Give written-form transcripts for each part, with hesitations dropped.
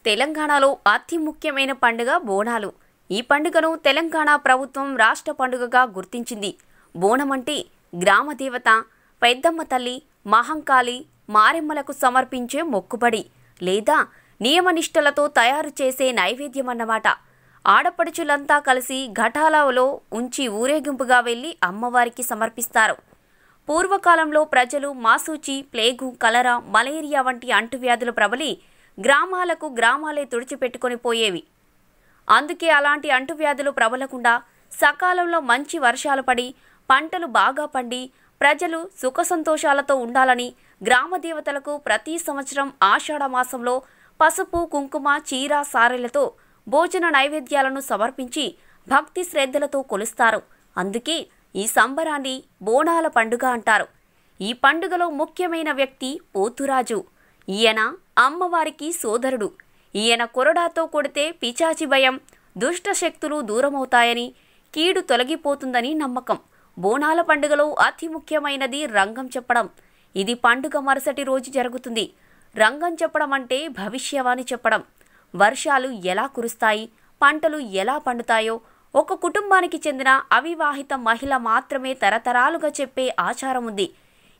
తెలంగాణలో అతి ముఖ్యమైన పండుగ బోనాలు. ఈ పండుగను తెలంగాణ ప్రభుత్వం రాష్ట్ర పండుగగా గుర్తించింది. బోనం అంటే గ్రామ దేవత, పెద్దమ్మ తల్లి, మహంకాళి, మారెమ్మలకు సమర్పించే మొక్కుబడి లేదా నియమనిష్టలతో తయారు చేసే నైవేద్యం అన్నమాట. ఆడపడుచులంతా కలిసి ఘటాలలో ఉంచి ఊరేగింపుగా వెళ్లి అమ్మవారికి సమర్పిస్తారు. పూర్వకాలంలో ప్రజలు మాసూచి, ప్లేగు, కలరా, మలేరియా వంటి అంటువ్యాధులు ప్రబలి గ్రామాలే తుడిచిపెట్టుకొని పోయేవి. అందుకే అలాంటి అంటువ్యాధులు ప్రబలకుండా సకాలంలో మంచి వర్షాలు పడి పంటలు బాగా పండి ప్రజలు సుఖ సంతోషాలతో ఉండాలని గ్రామ దేవతలకు ప్రతి సంవత్సరం ఆషాఢ మాసంలో పసుపు, కుంకుమ, చీర, సారెలతో భోజన నైవేద్యాలను సమర్పించి భక్తి శ్రద్ధలతో కొలుస్తారు. అందుకే ఈ సంబరాన్ని బోనాల పండుగ అంటారు. ఈ పండుగలో ముఖ్యమైన వ్యక్తి పోతురాజు. ఈయన అమ్మవారికి సోదరుడు. ఈయన కొరడాతో కొడితే పిచాచి భయం, దుష్ట శక్తులు దూరమవుతాయని, కీడు తొలగిపోతుందని నమ్మకం. బోనాల పండుగలో అతి ముఖ్యమైనది రంగం చెప్పడం. ఇది పండుగ మరుసటి రోజు జరుగుతుంది. రంగం చెప్పడం అంటే భవిష్యవాణి చెప్పడం. వర్షాలు ఎలా కురుస్తాయి, పంటలు ఎలా పండుతాయో ఒక కుటుంబానికి చెందిన అవివాహిత మహిళ మాత్రమే తరతరాలుగా చెప్పే ఆచారం ఉంది.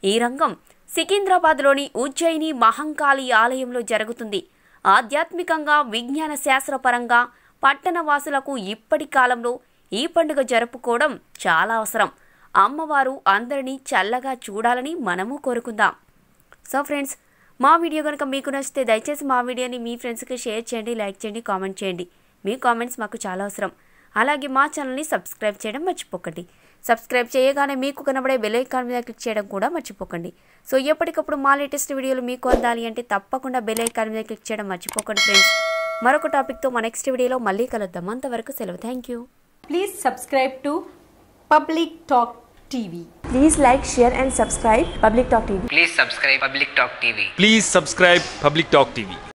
ఈ రంగం సికింద్రాబాద్లోని ఉజ్జయిని మహంకాళి ఆలయంలో జరుగుతుంది. ఆధ్యాత్మికంగా, విజ్ఞాన శాస్త్రపరంగా పట్టణ వాసులకు ఇప్పటి కాలంలో ఈ పండుగ జరుపుకోవడం చాలా అవసరం. అమ్మవారు అందరినీ చల్లగా చూడాలని మనము కోరుకుందాం. సో ఫ్రెండ్స్, మా వీడియో కనుక మీకు నచ్చితే దయచేసి మా వీడియోని మీ ఫ్రెండ్స్కి షేర్ చేయండి, లైక్ చేయండి, కామెంట్ చేయండి. మీ కామెంట్స్ మాకు చాలా అవసరం. అలాగే మా ఛానల్ని సబ్స్క్రైబ్ చేయడం మర్చిపోకండి. సబ్స్క్రైబ్ చేయగానే మీకు కనబడే బెల్ ఐకాన్ మీద క్లిక్ చేయడం కూడా మర్చిపోకండి. సో ఎప్పటికప్పుడు మా లేటెస్ట్ వీడియోలు మీకు అందాలి అంటే తప్పకుండా బెల్ ఐకాన్ మీద క్లిక్ చేయడం మర్చిపోకండి ఫ్రెండ్స్. మరొక టాపిక్తో మా నెక్స్ట్ వీడియోలో మళ్ళీ కలుద్దాం. అంతవరకు సెలవు. Thank you. Please subscribe to Public Talk TV. Please like, share and subscribe Public Talk TV. Please subscribe Public Talk TV. Please subscribe Public Talk TV.